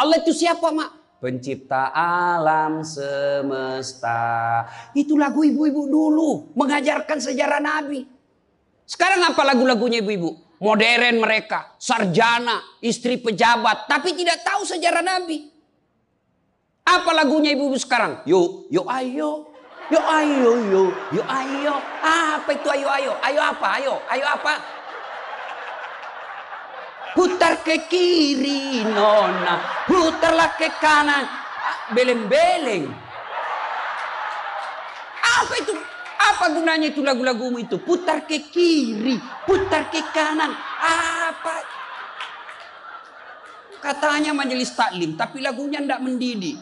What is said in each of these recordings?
Allah itu siapa, Mak? Pencipta alam semesta. Itu lagu ibu-ibu dulu, mengajarkan sejarah Nabi. Sekarang apa lagu-lagunya ibu-ibu? Modern mereka, sarjana, istri pejabat, tapi tidak tahu sejarah Nabi. Apa lagunya ibu-ibu sekarang? Yo, yo ayo. Yo ayo, yo ayo. Apa itu ayo ayo? Ayo apa? Ayo apa? Putar ke kiri nona, putarlah ke kanan. Beleng-beleng. Apa itu? Apa gunanya itu lagu-lagumu itu? Putar ke kiri, putar ke kanan. Apa? Katanya majelis taklim, tapi lagunya tidak mendidik.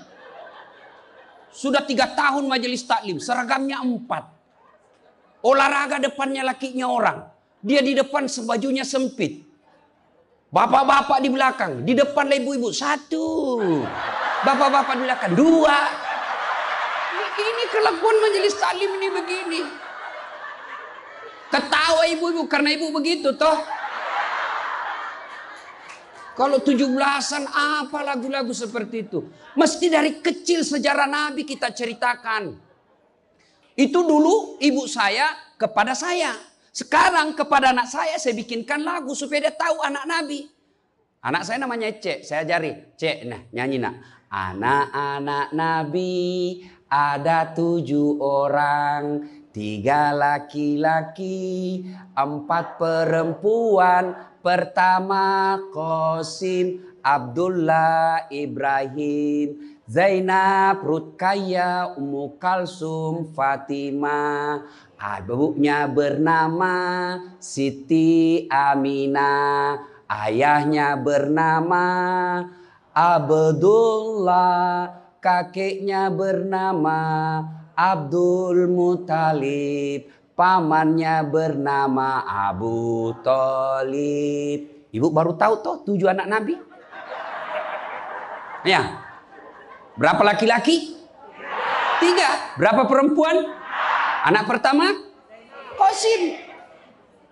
Sudah 3 tahun majelis taklim, seragamnya 4. Olahraga depannya lakinya orang. Dia di depan sebajunya sempit. Bapak-bapak di belakang, di depan ibu-ibu 1. Bapak-bapak di belakang 2. Ini kelakuan majelis taklim ini begini. Ketawa ibu-ibu karena ibu begitu toh. Kalau 17-an apa lagu-lagu seperti itu? Mesti dari kecil sejarah Nabi kita ceritakan. Itu dulu ibu saya kepada saya. Sekarang kepada anak saya bikinkan lagu supaya dia tahu anak Nabi. Anak saya namanya Cek, saya ajari. Cek, nah nyanyi nak. Anak-anak Nabi ada 7 orang. 3 laki-laki, 4 perempuan. Pertama Qasim, Abdullah, Ibrahim, Zainab, Rutkaya, Ummu Kalsum, Fatimah. Ibunya bernama Siti Aminah. Ayahnya bernama Abdullah. Kakeknya bernama Abdul Muthalib. Pamannya bernama Abu Thalib. Ibu baru tahu toh 7 anak Nabi? Ya. Berapa laki-laki? 3. Berapa perempuan? Anak pertama? Qasim.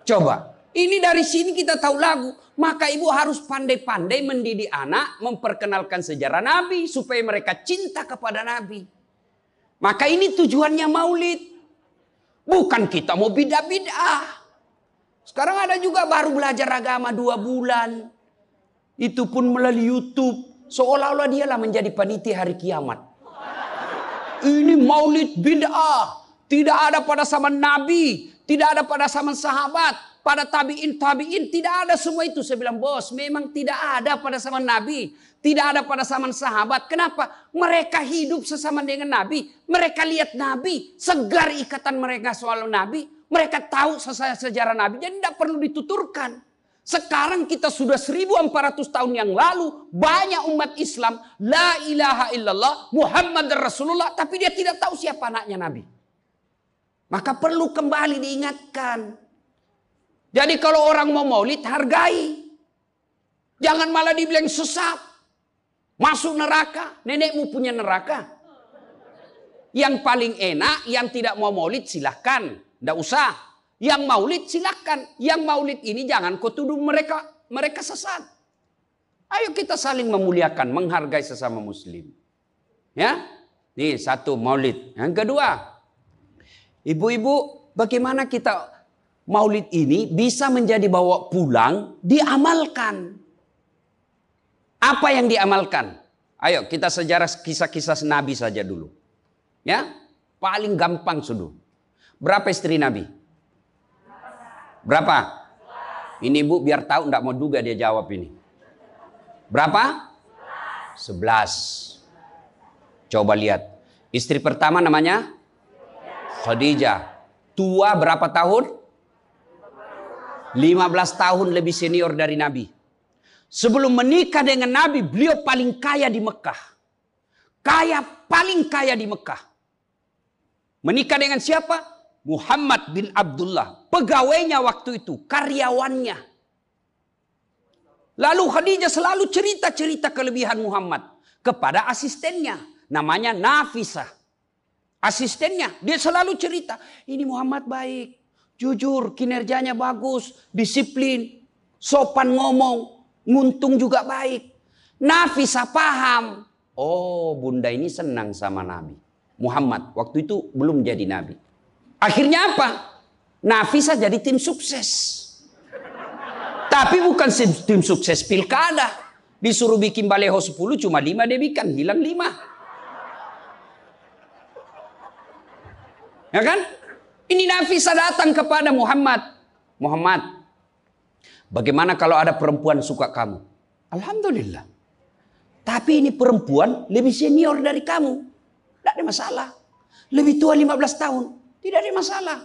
Coba. Ini dari sini kita tahu lagu. Maka ibu harus pandai-pandai mendidik anak. Memperkenalkan sejarah Nabi. Supaya mereka cinta kepada Nabi. Maka ini tujuannya maulid. Bukan kita mau bid'ah. Sekarang ada juga baru belajar agama 2 bulan. Itu pun melalui YouTube. Seolah-olah dialah menjadi panitia hari kiamat. Ini maulid bid'ah. Tidak ada pada zaman Nabi. Tidak ada pada zaman sahabat. Pada tabi'in. Tidak ada semua itu. Saya bilang bos memang tidak ada pada zaman Nabi. Tidak ada pada zaman sahabat. Kenapa? Mereka hidup sesama dengan Nabi. Mereka lihat Nabi. Segar ikatan mereka soal Nabi. Mereka tahu sejarah Nabi. Jadi tidak perlu dituturkan. Sekarang kita sudah 1400 tahun yang lalu. Banyak umat Islam. La ilaha illallah. Muhammad Rasulullah. Tapi dia tidak tahu siapa anaknya Nabi. Maka perlu kembali diingatkan. Jadi kalau orang mau maulid hargai. Jangan malah dibilang sesat. Masuk neraka, nenekmu punya neraka. Yang paling enak, yang tidak mau maulid silahkan. Tidak usah. Yang maulid silahkan. Yang maulid ini jangan kau tuduh mereka sesat. Ayo kita saling memuliakan, menghargai sesama muslim. Ya, ini 1 maulid. Yang kedua, ibu-ibu bagaimana kita maulid ini bisa menjadi bawa pulang, diamalkan. Apa yang diamalkan? Ayo kita sejarah kisah-kisah Nabi saja dulu. Ya, paling gampang sudah. Berapa istri Nabi? Berapa? Ini ibu biar tahu enggak mau duga dia jawab ini. Berapa? 11. Coba lihat. Istri pertama namanya Khadijah. Tua berapa tahun? 15 tahun lebih senior dari Nabi. Sebelum menikah dengan Nabi, beliau paling kaya di Mekah. Paling kaya di Mekah. Menikah dengan siapa? Muhammad bin Abdullah. Pegawainya waktu itu, karyawannya. Lalu Khadijah selalu cerita-cerita kelebihan Muhammad kepada asistennya. Namanya Nafisah. Asistennya, dia selalu cerita. Ini Muhammad baik, jujur, kinerjanya bagus, disiplin, sopan ngomong. Nguntung juga baik. Nafisah paham. Oh, bunda ini senang sama Nabi Muhammad. Waktu itu belum jadi Nabi. Akhirnya apa? Nafisah jadi tim sukses. Tapi bukan tim sukses pilkada. Disuruh bikin baleho 10, cuma 5 dia bikin. Hilang 5. Ya kan? Ini Nafisah datang kepada Muhammad. Muhammad, bagaimana kalau ada perempuan suka kamu? Alhamdulillah. Tapi ini perempuan lebih senior dari kamu. Tidak ada masalah. Lebih tua 15 tahun. Tidak ada masalah.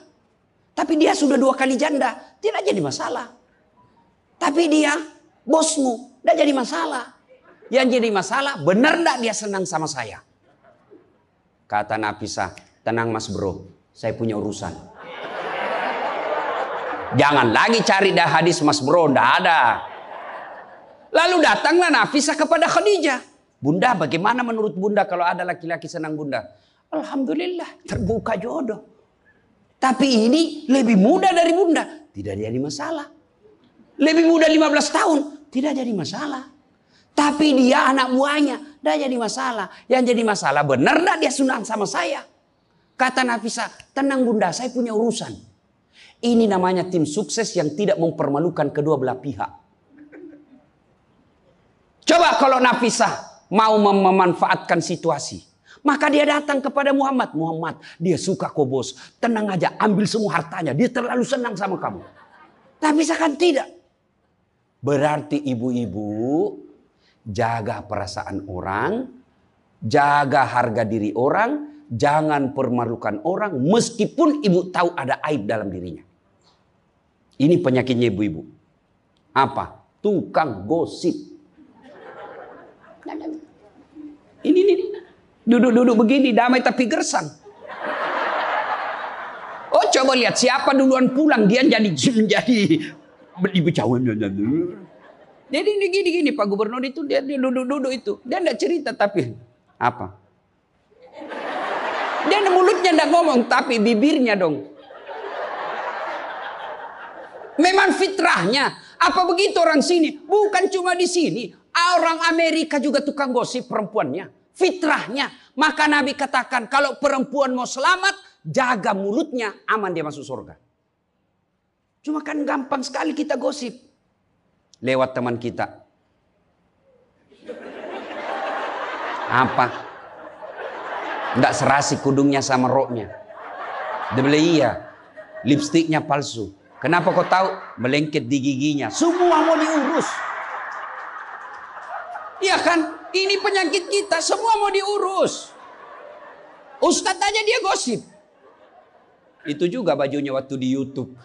Tapi dia sudah 2 kali janda. Tidak jadi masalah. Tapi dia bosmu. Tidak jadi masalah. Yang jadi masalah, benar tidak dia senang sama saya? Kata Nafisah, tenang mas bro. Saya punya urusan. Jangan lagi cari dah hadis mas bro. Tidak ada. Lalu datanglah Nafisah kepada Khadijah. Bunda, bagaimana menurut bunda kalau ada laki-laki senang bunda? Alhamdulillah, terbuka jodoh. Tapi ini lebih muda dari bunda. Tidak jadi masalah. Lebih muda 15 tahun. Tidak jadi masalah. Tapi dia anak buahnya. Tidak jadi masalah. Yang jadi masalah, benar tidak dia senang sama saya? Kata Nafisah, tenang bunda, saya punya urusan. Ini namanya tim sukses yang tidak mempermalukan kedua belah pihak. Coba kalau Nafisah mau memanfaatkan situasi. Maka dia datang kepada Muhammad. Muhammad, dia suka kok bos. Tenang aja, ambil semua hartanya. Dia terlalu senang sama kamu. Nafisah kan tidak. Berarti ibu-ibu jaga perasaan orang. Jaga harga diri orang. Jangan permalukan orang. Meskipun ibu tahu ada aib dalam dirinya. Ini penyakitnya ibu-ibu. Apa? Tukang gosip. Ini. Duduk-duduk begini damai tapi gersang. Oh coba lihat siapa duluan pulang dia jadi ibu cawan. Jadi ini gini Pak Gubernur itu dia duduk-duduk itu. Dia enggak cerita tapi apa? Dia mulutnya enggak ngomong tapi bibirnya dong. Memang fitrahnya. Apa begitu orang sini? Bukan cuma di sini. Orang Amerika juga tukang gosip perempuannya. Fitrahnya. Maka Nabi katakan kalau perempuan mau selamat, jaga mulutnya, aman dia masuk surga. Cuma kan gampang sekali kita gosip. Lewat teman kita. Apa? Enggak serasi kudungnya sama roknya. Dia bilang iya. Lipstiknya palsu. Kenapa kau tahu? Melengket di giginya. Semua mau diurus. Iya kan? Ini penyakit kita. Semua mau diurus. Ustadz aja dia gosip. Itu juga bajunya waktu di YouTube.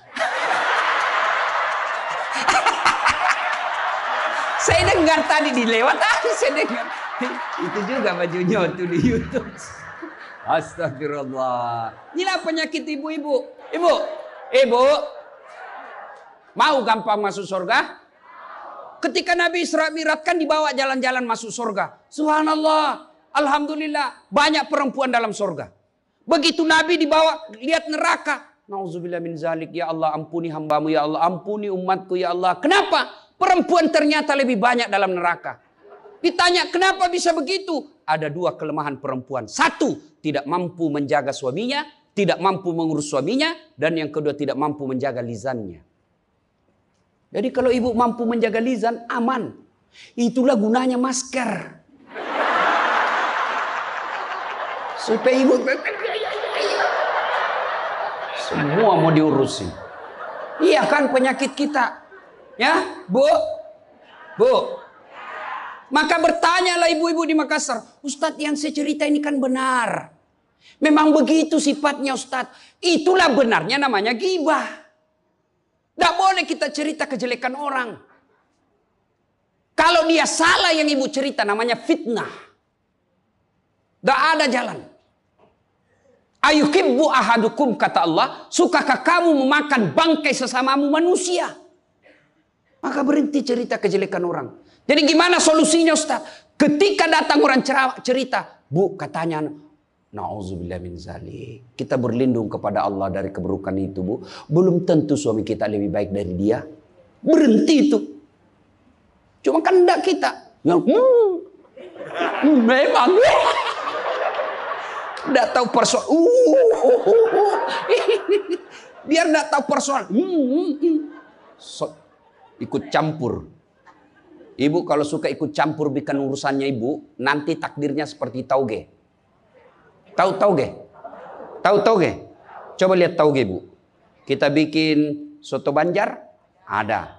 Saya dengar tadi dilewat tadi saya dengar. Itu juga bajunya waktu di YouTube. Astagfirullah. Inilah penyakit ibu-ibu. Ibu. Mau gampang masuk surga? Ketika Nabi Isra Mi'raj kan dibawa jalan-jalan masuk surga. Subhanallah. Alhamdulillah. Banyak perempuan dalam surga. Begitu Nabi dibawa lihat neraka. Nauzubillah min zalik. Ya Allah ampuni hambamu. Ya Allah ampuni umatku. Ya Allah. Kenapa? Perempuan ternyata lebih banyak dalam neraka. Ditanya kenapa bisa begitu? Ada 2 kelemahan perempuan. 1. Tidak mampu menjaga suaminya. Tidak mampu mengurus suaminya. Dan yang kedua tidak mampu menjaga lisannya. Jadi kalau ibu mampu menjaga lisan, aman. Itulah gunanya masker. Supaya ibu semua mau diurusin. Iya kan penyakit kita. Ya, Bu. Maka bertanyalah ibu-ibu di Makassar. Ustadz yang saya cerita ini kan benar. Memang begitu sifatnya Ustadz. Itulah benarnya namanya ghibah. Tidak boleh kita cerita kejelekan orang. Kalau dia salah yang ibu cerita namanya fitnah. Tidak ada jalan. Ayuhibbu ahadukum kata Allah. Sukakah kamu memakan bangkai sesamamu manusia? Maka berhenti cerita kejelekan orang. Jadi gimana solusinya Ustaz? Ketika datang orang cerita. Bu katanya. Na'udzubillah min zalik. Kita berlindung kepada Allah dari keburukan itu, Bu. Belum tentu suami kita lebih baik dari dia. Berhenti itu. Cuma kan enggak kita. Yang memang nggak tahu persoalan. Biar nggak tahu persoalan. Ikut campur. Ibu kalau suka ikut campur bikin urusannya ibu, nanti takdirnya seperti tauge. Tahu tauge? Tahu tauge? Coba lihat tauge bu. Kita bikin soto Banjar, ada.